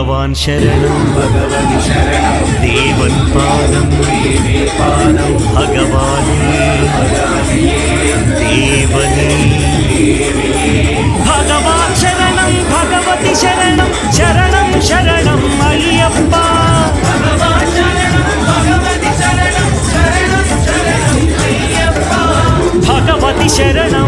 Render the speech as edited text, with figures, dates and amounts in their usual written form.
भगवान् शरणं भगवति शरणं देवन् पादं भगवाने देवने भगवान् शरणं भगवति शरणं शरणं शरणम् अय्यप्पा भगवान् शरणं भगवति शरणं शरणं शरणम् अय्यप्पा भगवति शरणं